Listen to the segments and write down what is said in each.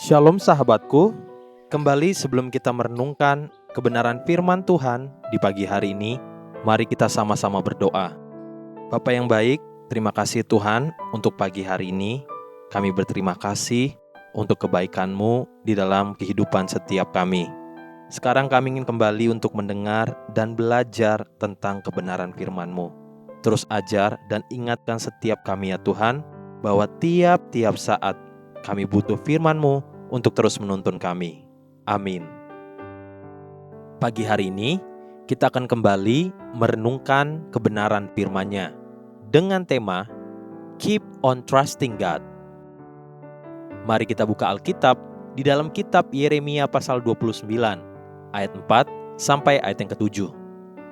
Shalom sahabatku, kembali sebelum kita merenungkan kebenaran firman Tuhan di pagi hari ini, mari kita sama-sama berdoa. Bapa yang baik, terima kasih Tuhan untuk pagi hari ini. Kami berterima kasih untuk kebaikan-Mu di dalam kehidupan setiap kami. Sekarang kami ingin kembali untuk mendengar dan belajar tentang kebenaran firman-Mu. Terus ajar dan ingatkan setiap kami ya Tuhan, bahwa tiap-tiap saat kami butuh firman-Mu untuk terus menuntun kami. Amin. Pagi hari ini, kita akan kembali merenungkan kebenaran firman-Nya dengan tema Keep on Trusting God. Mari kita buka Alkitab di dalam kitab Yeremia pasal 29, ayat 4 sampai ayat yang ke-7.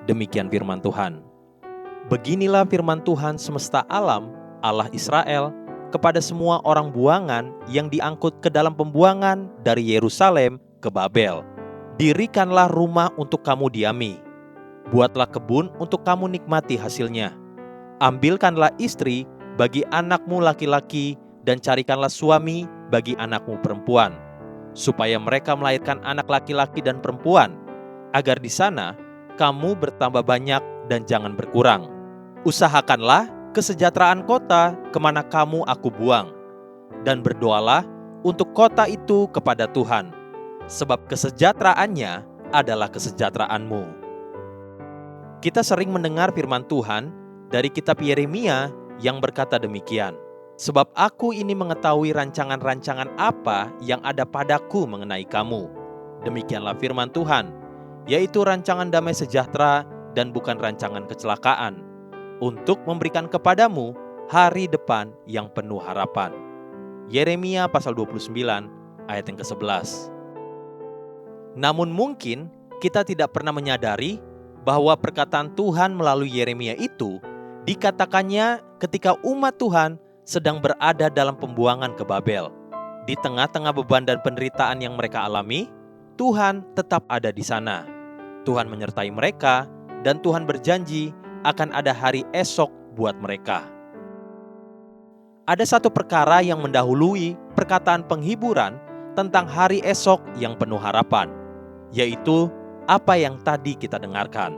Demikian firman Tuhan. Beginilah firman Tuhan semesta alam, Allah Israel, kepada semua orang buangan yang diangkut ke dalam pembuangan dari Yerusalem ke Babel. Dirikanlah rumah untuk kamu diami. Buatlah kebun untuk kamu nikmati hasilnya. Ambilkanlah istri bagi anakmu laki-laki dan carikanlah suami bagi anakmu perempuan, supaya mereka melahirkan anak laki-laki dan perempuan, agar di sana kamu bertambah banyak dan jangan berkurang. Usahakanlah kesejahteraan kota kemana kamu aku buang, dan berdoalah untuk kota itu kepada Tuhan, sebab kesejahteraannya adalah kesejahteraanmu. Kita sering mendengar firman Tuhan dari kitab Yeremia yang berkata demikian, sebab aku ini mengetahui rancangan-rancangan apa yang ada padaku mengenai kamu. Demikianlah firman Tuhan, yaitu rancangan damai sejahtera dan bukan rancangan kecelakaan, untuk memberikan kepadamu hari depan yang penuh harapan. Yeremia pasal 29 ayat yang ke-11. Namun mungkin kita tidak pernah menyadari bahwa perkataan Tuhan melalui Yeremia itu dikatakannya ketika umat Tuhan sedang berada dalam pembuangan ke Babel. Di tengah-tengah beban dan penderitaan yang mereka alami, Tuhan tetap ada di sana. Tuhan menyertai mereka dan Tuhan berjanji akan ada hari esok buat mereka. Ada satu perkara yang mendahului perkataan penghiburan tentang hari esok yang penuh harapan, yaitu apa yang tadi kita dengarkan.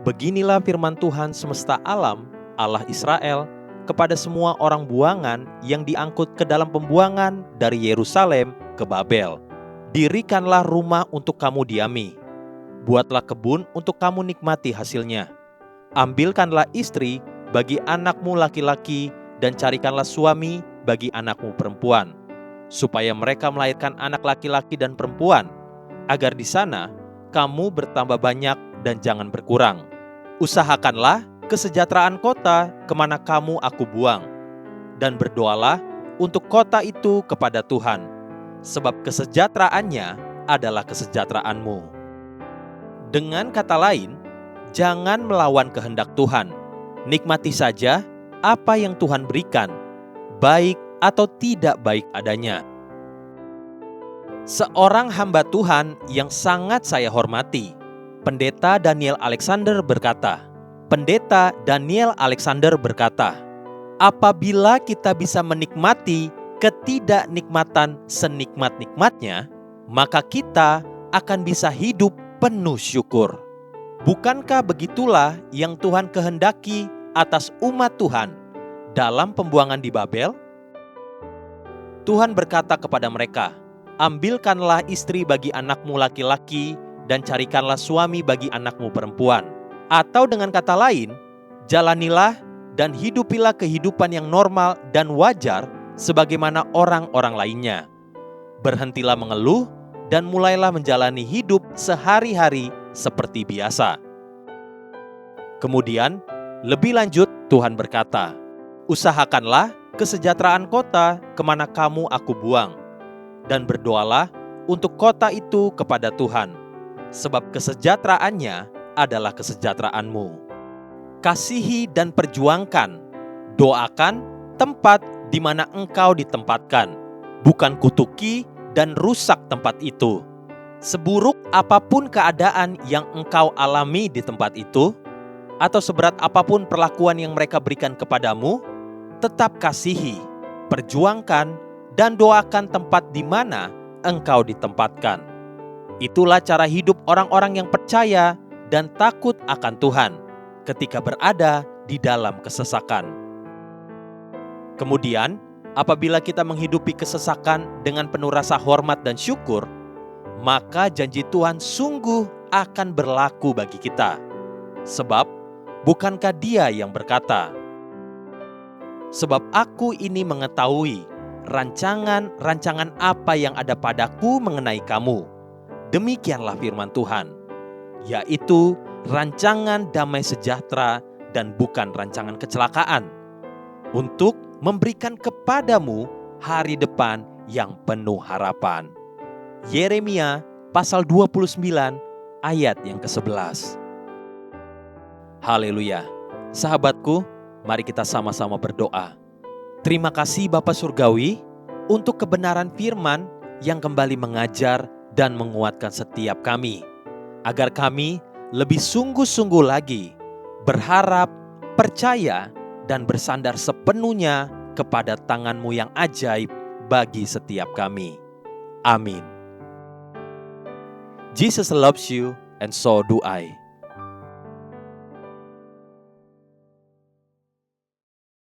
Beginilah firman Tuhan semesta alam, Allah Israel, kepada semua orang buangan yang diangkut ke dalam pembuangan dari Yerusalem ke Babel. Dirikanlah rumah untuk kamu diami. Buatlah kebun untuk kamu nikmati hasilnya. Ambilkanlah istri bagi anakmu laki-laki dan carikanlah suami bagi anakmu perempuan, supaya mereka melahirkan anak laki-laki dan perempuan, agar di sana kamu bertambah banyak dan jangan berkurang. Usahakanlah kesejahteraan kota kemana kamu aku buang, dan berdoalah untuk kota itu kepada Tuhan, sebab kesejahteraannya adalah kesejahteraanmu. Dengan kata lain, jangan melawan kehendak Tuhan. Nikmati saja apa yang Tuhan berikan, baik atau tidak baik adanya. Seorang hamba Tuhan yang sangat saya hormati, Pendeta Daniel Alexander berkata, apabila kita bisa menikmati ketidaknikmatan senikmat-nikmatnya, maka kita akan bisa hidup penuh syukur. Bukankah begitulah yang Tuhan kehendaki atas umat Tuhan dalam pembuangan di Babel? Tuhan berkata kepada mereka, ambilkanlah istri bagi anakmu laki-laki dan carikanlah suami bagi anakmu perempuan. Atau dengan kata lain, jalanilah dan hidupilah kehidupan yang normal dan wajar sebagaimana orang-orang lainnya. Berhentilah mengeluh dan mulailah menjalani hidup sehari-hari seperti biasa. Kemudian, lebih lanjut Tuhan berkata, usahakanlah kesejahteraan kota kemana kamu aku buang, dan berdoalah untuk kota itu kepada Tuhan, sebab kesejahteraannya adalah kesejahteraanmu. Kasihi dan perjuangkan, doakan tempat di mana engkau ditempatkan, bukan kutuki dan rusak tempat itu. Seburuk apapun keadaan yang engkau alami di tempat itu, atau seberat apapun perlakuan yang mereka berikan kepadamu, tetap kasihi, perjuangkan, dan doakan tempat di mana engkau ditempatkan. Itulah cara hidup orang-orang yang percaya dan takut akan Tuhan ketika berada di dalam kesesakan. Kemudian, apabila kita menghidupi kesesakan dengan penuh rasa hormat dan syukur, maka janji Tuhan sungguh akan berlaku bagi kita. Sebab, bukankah Dia yang berkata, "Sebab aku ini mengetahui rancangan-rancangan apa yang ada padaku mengenai kamu." Demikianlah firman Tuhan, yaitu rancangan damai sejahtera dan bukan rancangan kecelakaan, untuk memberikan kepadamu hari depan yang penuh harapan. Yeremia pasal 29 ayat yang ke-11. Haleluya. Sahabatku, mari kita sama-sama berdoa. Terima kasih Bapa Surgawi untuk kebenaran firman yang kembali mengajar dan menguatkan setiap kami, agar kami lebih sungguh-sungguh lagi berharap, percaya, dan bersandar sepenuhnya kepada tangan-Mu yang ajaib bagi setiap kami. Amin. Jesus loves you and so do I.